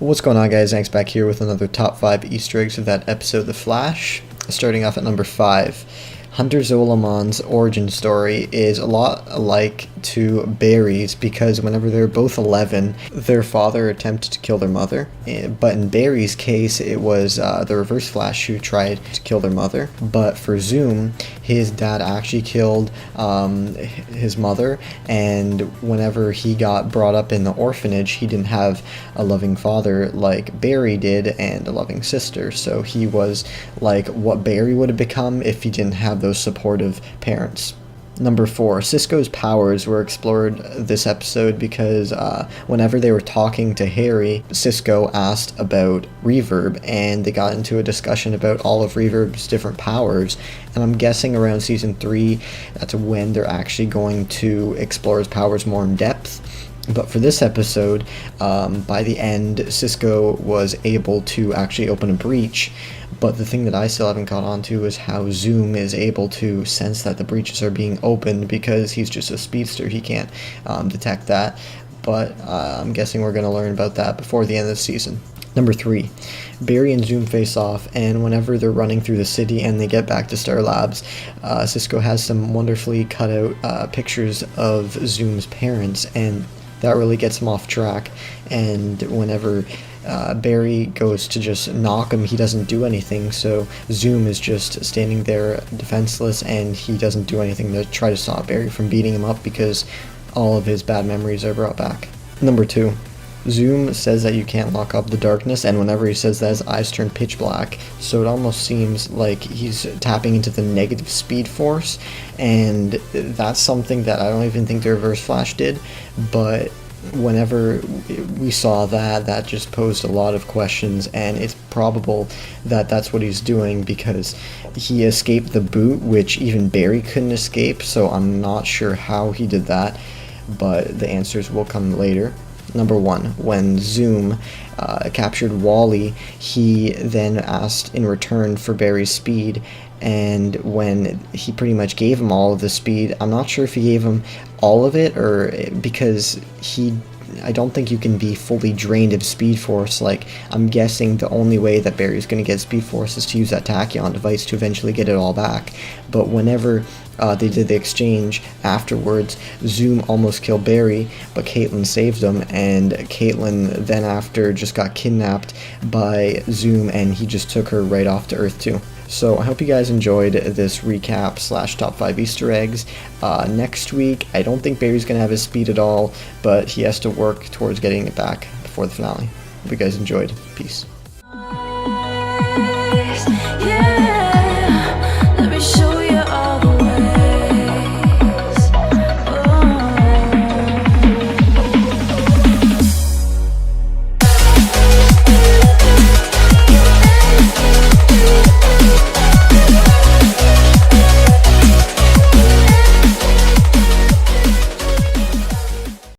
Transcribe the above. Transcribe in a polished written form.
What's going on, guys? Thanks back here with another top 5 Easter eggs of that episode of The Flash. Starting off at number 5. Hunter Zolomon's origin story is a lot alike to Barry's because whenever they're both 11, their father attempted to kill their mother. But in Barry's case, it was the Reverse Flash who tried to kill their mother. But for Zoom, his dad actually killed his mother, and whenever he got brought up in the orphanage, he didn't have a loving father like Barry did and a loving sister. So he was like what Barry would have become if he didn't have those supportive parents. Number 4, Cisco's powers were explored this episode because whenever they were talking to Harry, Cisco asked about Reverb, and they got into a discussion about all of Reverb's different powers, and I'm guessing around Season 3, that's when they're actually going to explore his powers more in depth. But for this episode, by the end, Cisco was able to actually open a breach. But the thing that I still haven't caught on to is how Zoom is able to sense that the breaches are being opened because he's just a speedster. He can't detect that. But I'm guessing we're going to learn about that before the end of the season. Number 3, Barry and Zoom face off, and whenever they're running through the city and they get back to Star Labs, Cisco has some wonderfully cut out pictures of Zoom's parents, and that really gets him off track. And whenever Barry goes to just knock him, he doesn't do anything, so Zoom is just standing there defenseless, and he doesn't do anything to try to stop Barry from beating him up because all of his bad memories are brought back. Number 2, Zoom says that you can't lock up the darkness, and whenever he says that, his eyes turn pitch black, so it almost seems like he's tapping into the negative speed force, and that's something that I don't even think the Reverse Flash did, but whenever we saw that, that just posed a lot of questions, and it's probable that that's what he's doing because he escaped the boot, which even Barry couldn't escape, so I'm not sure how he did that, but the answers will come later. Number 1, when Zoom captured Wally, he then asked in return for Barry's speed, and when he pretty much gave him all of the speed, I'm not sure if he gave him all of it, or because I don't think you can be fully drained of Speed Force. Like, I'm guessing the only way that Barry's going to get Speed Force is to use that Tachyon device to eventually get it all back. But whenever they did the exchange afterwards, Zoom almost killed Barry, but Caitlin saved him, and Caitlin then after just got kidnapped by Zoom, and he just took her right off to Earth 2. So I hope you guys enjoyed this recap / top 5 Easter eggs. Next week, I don't think Barry's going to have his speed at all, but he has to work towards getting it back before the finale. Hope you guys enjoyed. Peace.